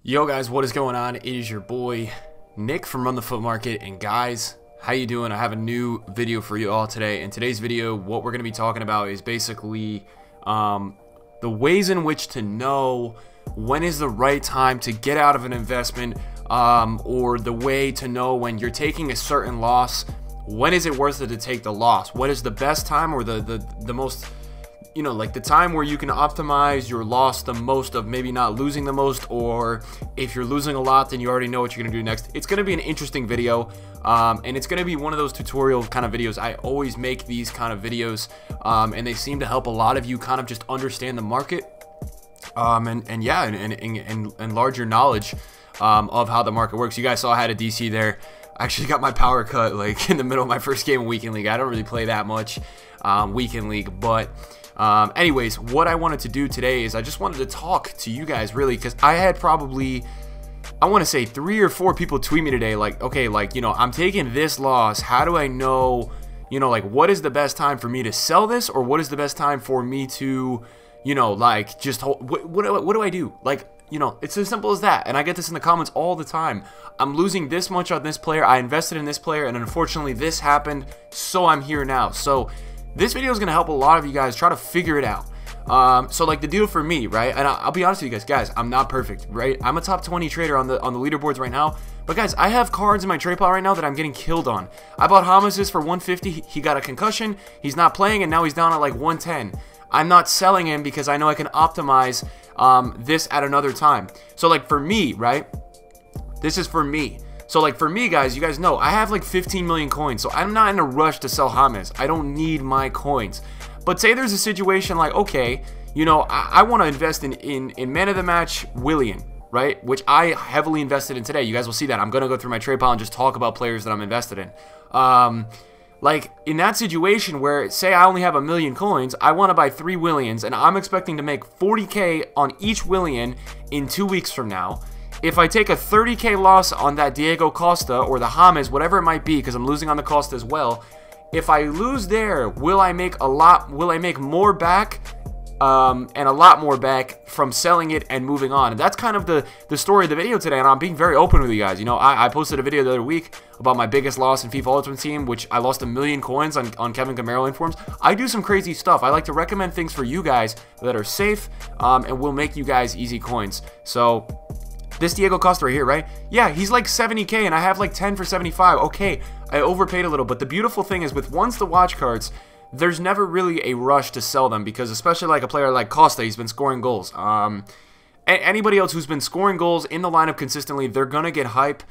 Yo guys, what is going on? It is your boy Nick from Run the Foot Market, and guys, how you doing? I have a new video for you all today. In today's video, what we're going to be talking about is basically the ways in which to know when is the right time to get out of an investment, or the way to know when you're taking a certain loss. When is it worth it to take the loss? What is the best time, or the most, you know, like the time where you can optimize your loss the most of maybe not losing the most, or if you're losing a lot, then you already know what you're going to do next. It's going to be an interesting video, and it's going to be one of those tutorial kind of videos. I always make these kind of videos, and they seem to help a lot of you kind of just understand the market, and enlarge your knowledge of how the market works. You guys saw I had a DC there. I actually got my power cut like in the middle of my first game of Weekend League. I don't really play that much Weekend League, but anyways, what I wanted to do today is I just wanted to talk to you guys, really, because I had probably, I want to say 3 or 4 people tweet me today like, okay, like, you know, I'm taking this loss. How do I know, you know, like, what is the best time for me to sell this, or what is the best time for me to, you know, like, just hold, what do I do? Like, you know, it's as simple as that. And I get this in the comments all the time. I'm losing this much on this player. I invested in this player, and unfortunately this happened, so I'm here now. So this video is going to help a lot of you guys try to figure it out. So like the deal for me, right? And I'll be honest with you guys, I'm not perfect, right? I'm a top 20 trader on the leaderboards right now. But guys, I have cards in my trade pile right now that I'm getting killed on. I bought Hamas's for 150. He got a concussion. He's not playing, and now he's down at like 110. I'm not selling him because I know I can optimize this at another time. So like for me, right? This is for me. So like for me, guys, you guys know I have like 15 million coins, so I'm not in a rush to sell James. I don't need my coins. But say there's a situation like, okay, you know, I want to invest in man of the match Willian, right? Which I heavily invested in today. You guys will see that. I'm going to go through my trade pile and just talk about players that I'm invested in. Like in that situation where, say I only have 1 million coins, I want to buy 3 Willians, and I'm expecting to make 40K on each Willian in 2 weeks from now. If I take a 30K loss on that Diego Costa or the James, whatever it might be, because I'm losing on the Costa as well, if I lose there, will I make more back, and a lot more back from selling it and moving on? And that's kind of the story of the video today, and I'm being very open with you guys. You know, I posted a video the other week about my biggest loss in FIFA Ultimate Team, which I lost 1 million coins on Kevin Gamero informs. I do some crazy stuff. I like to recommend things for you guys that are safe, and will make you guys easy coins. So this Diego Costa right here, right? Yeah, he's like 70K, and I have like 10 for 75. Okay, I overpaid a little, but the beautiful thing is with ones to watch cards, there's never really a rush to sell them, because especially like a player like Costa, he's been scoring goals. Anybody else who's been scoring goals in the lineup consistently, they're going to get hype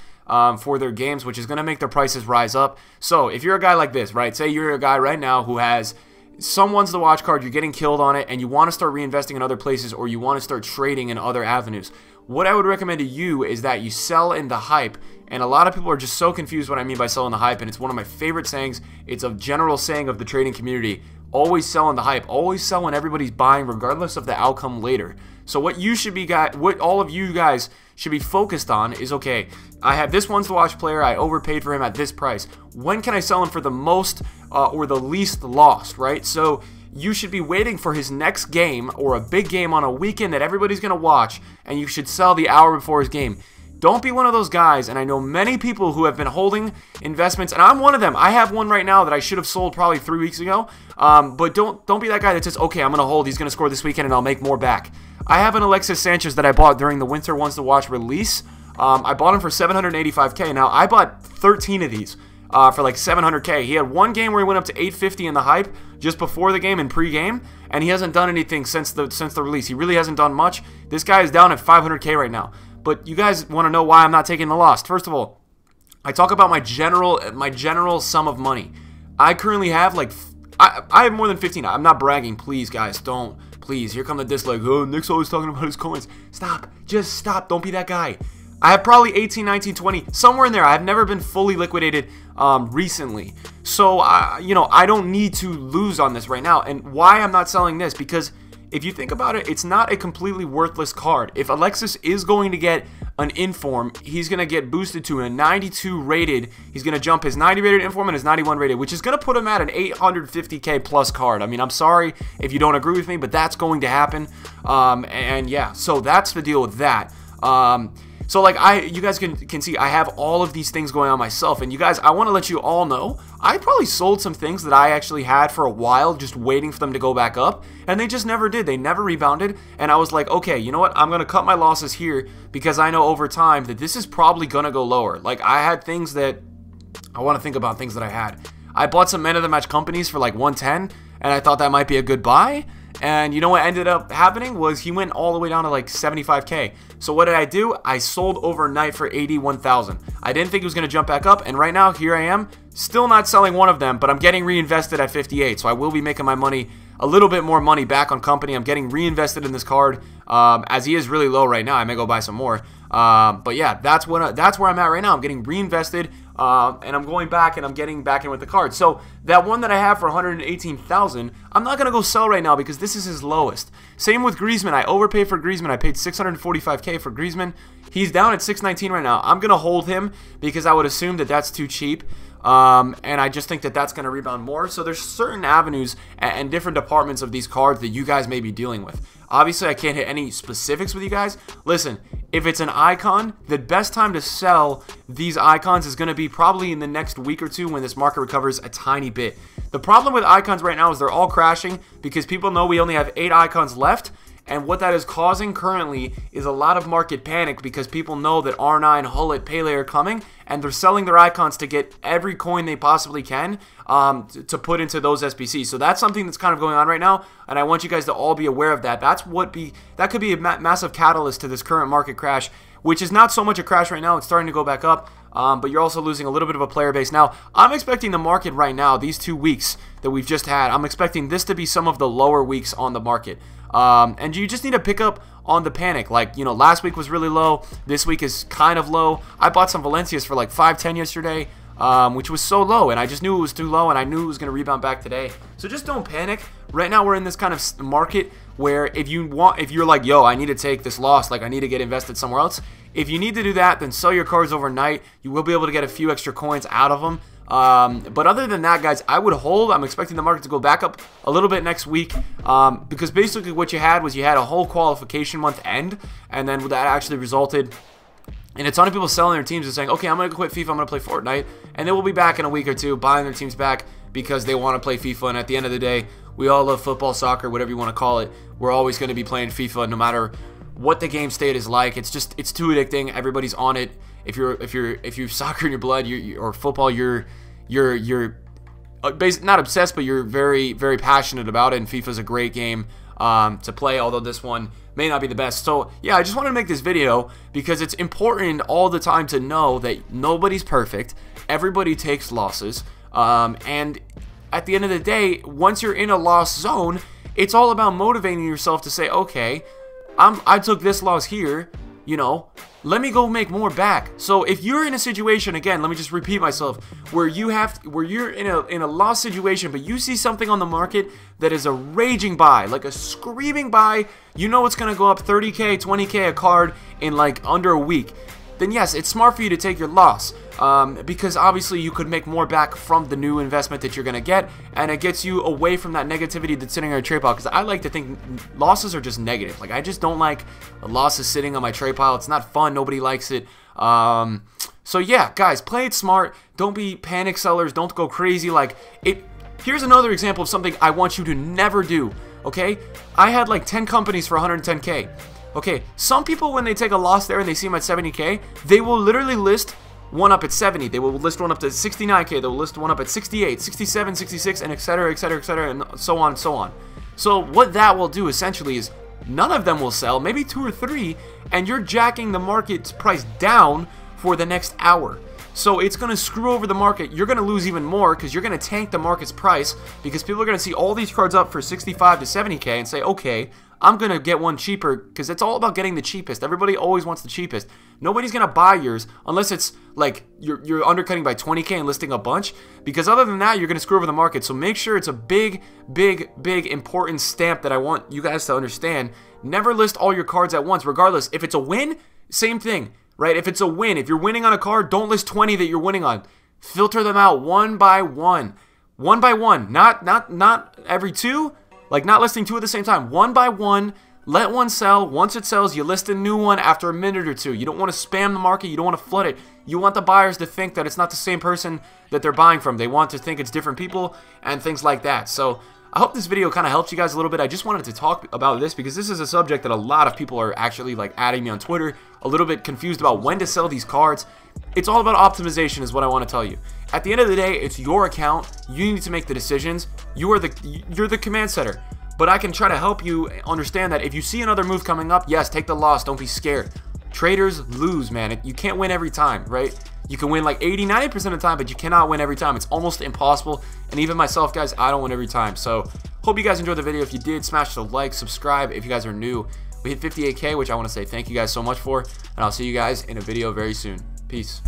for their games, which is going to make their prices rise up. So if you're a guy like this, right, say you're a guy right now who has someone's the watch card, you're getting killed on it, and you want to start reinvesting in other places, or you want to start trading in other avenues, what I would recommend to you is that you sell in the hype. And a lot of people are just so confused what I mean by selling the hype, and it's one of my favorite sayings. It's a general saying of the trading community. Always sell in the hype. Always sell when everybody's buying, regardless of the outcome later. So what you should be, what all of you guys should be focused on is, okay, I have this one's to watch player. I overpaid for him at this price. When can I sell him for the most or the least loss, right? So you should be waiting for his next game or a big game on a weekend that everybody's going to watch, and you should sell the hour before his game. Don't be one of those guys, and I know many people who have been holding investments, and I'm one of them. I have one right now that I should have sold probably 3 weeks ago, but don't be that guy that says, okay, I'm going to hold, he's going to score this weekend, and I'll make more back. I have an Alexis Sanchez that I bought during the Winter Ones to Watch release. I bought him for 785K. Now, I bought 13 of these for like 700K. He had one game where he went up to 850 in the hype just before the game and pre-game, and he hasn't done anything since the release. He really hasn't done much. This guy is down at 500K right now. But you guys want to know why I'm not taking the loss. First of all, I talk about my general sum of money. I currently have like, I have more than 15. I'm not bragging. Please, guys, don't. Please, here come the dislike. Oh, Nick's always talking about his coins. Stop. Just stop. Don't be that guy. I have probably 18, 19, 20, somewhere in there. I've never been fully liquidated recently. So, you know, I don't need to lose on this right now. And why I'm not selling this, because if you think about it, it's not a completely worthless card. If Alexis is going to get an inform, he's going to get boosted to a 92 rated. He's going to jump his 90 rated inform and his 91 rated, which is going to put him at an 850K plus card. I mean, I'm sorry if you don't agree with me, but that's going to happen. And yeah, so that's the deal with that. So like you guys can see I have all of these things going on myself, and you guys, I want to let you all know I probably sold some things that I actually had for a while just waiting for them to go back up, and they just never did. They never rebounded, and I was like, okay, you know what, I'm gonna cut my losses here because I know over time that this is probably gonna go lower. Like I had things that I want to think about things that I had. I bought some man of the match companies for like 110, and I thought that might be a good buy. And you know what ended up happening was he went all the way down to like 75K. So what did I do? I sold overnight for 81,000. I didn't think it was going to jump back up, and right now here I am, still not selling one of them, but I'm getting reinvested at 58. So I will be making my money, a little bit more money back on company. I'm getting reinvested in this card, as he is really low right now. I may go buy some more. But yeah, that's where I'm at right now. I'm getting reinvested, and I'm going back and I'm getting back in with the card. So that one that I have for 118,000, I'm not gonna go sell right now because this is his lowest. Same with Griezmann. I overpaid for Griezmann. I paid 645K for Griezmann. He's down at 619 right now. I'm gonna hold him because I would assume that that's too cheap. And I just think that that's going to rebound more. So there's certain avenues and different departments of these cards that you guys may be dealing with. Obviously, I can't hit any specifics with you guys. Listen, if it's an icon, the best time to sell these icons is going to be probably in the next week or two when this market recovers a tiny bit. The problem with icons right now is they're all crashing because people know we only have 8 icons left. And what that is causing currently is a lot of market panic because people know that R9, Hullet, Pele are coming, and they're selling their icons to get every coin they possibly can to put into those SBCs. So that's something that's kind of going on right now, and I want you guys to all be aware of that. That could be a massive catalyst to this current market crash, which is not so much a crash right now. It's starting to go back up, but you're also losing a little bit of a player base. Now, I'm expecting the market right now, these 2 weeks that we've just had, I'm expecting this to be some of the lower weeks on the market. And you just need to pick up on the panic. Like, you know, last week was really low. This week is kind of low. I bought some Valencias for like 510 yesterday, which was so low, and I just knew it was too low, and I knew it was going to rebound back today. So just don't panic. Right now we're in this kind of market where if you're like, yo, I need to take this loss, like I need to get invested somewhere else. If you need to do that, then sell your cards overnight. You will be able to get a few extra coins out of them. But other than that, guys, I would hold. I'm expecting the market to go back up a little bit next week, because basically what you had was you had a whole qualification month end, and then that actually resulted in a ton of people selling their teams and saying, okay, I'm going to quit FIFA, I'm going to play Fortnite, and they will be back in a week or two buying their teams back because they want to play FIFA. And at the end of the day, we all love football, soccer, whatever you want to call it. We're always going to be playing FIFA no matter what the game state is like. It's too addicting. Everybody's on it. If you're soccer in your blood, or football, you're not obsessed, but you're very, very passionate about it. And FIFA's a great game to play, although this one may not be the best. So yeah, I just wanted to make this video because it's important all the time to know that nobody's perfect. Everybody takes losses, and at the end of the day, once you're in a loss zone, it's all about motivating yourself to say, okay, I took this loss here, you know, let me go make more back. So if you're in a situation, again, let me just repeat myself, where you're in a loss situation, but you see something on the market that is a raging buy, like a screaming buy, you know it's going to go up 30K, 20K a card in like under a week, then yes, it's smart for you to take your loss, because obviously you could make more back from the new investment that you're going to get, and it gets you away from that negativity that's sitting on your trade pile, because I like to think losses are just negative. Like, I just don't like losses sitting on my trade pile. It's not fun. Nobody likes it. So yeah, guys, play it smart. Don't be panic sellers. Don't go crazy. Like, here's another example of something I want you to never do, okay? I had like 10 companies for 110K. Okay, some people, when they take a loss there and they see them at 70K, they will literally list one up at 70. They will list one up to 69K. They will list one up at 68, 67, 66, and etc., etc., etc., and so on and so on. So what that will do essentially is none of them will sell, maybe 2 or 3, and you're jacking the market's price down for the next hour. So it's going to screw over the market. You're going to lose even more because you're going to tank the market's price, because people are going to see all these cards up for 65 to 70K and say, okay, I'm going to get one cheaper, because it's all about getting the cheapest. Everybody always wants the cheapest. Nobody's going to buy yours unless it's like you're undercutting by 20K and listing a bunch, because other than that, you're going to screw over the market. So make sure it's a big, big, big important stamp that I want you guys to understand. Never list all your cards at once, regardless. If it's a win, same thing, right? If it's a win, if you're winning on a card, don't list 20 that you're winning on. Filter them out one by one. One by one. Not every two. Like, not listing 2 at the same time. One by one, Let one sell. Once it sells, you list a new one after a minute or two. You don't want to spam the market. You don't want to flood it. You want the buyers to think that it's not the same person that they're buying from. They want to think it's different people and things like that. So I hope this video kind of helps you guys a little bit. I just wanted to talk about this because this is a subject that a lot of people are actually like adding me on Twitter, a little bit confused about when to sell these cards. It's all about optimization is what I want to tell you. At the end of the day, it's your account. You need to make the decisions. You're the command setter. But I can try to help you understand that if you see another move coming up, yes, take the loss. Don't be scared. Traders lose, man. You can't win every time, right? You can win like 80-90% of the time, but you cannot win every time. It's almost impossible. And even myself, guys, I don't win every time. So hope you guys enjoyed the video. If you did, smash the like, subscribe if you guys are new. We hit 58K, which I want to say thank you guys so much for. And I'll see you guys in a video very soon. Peace.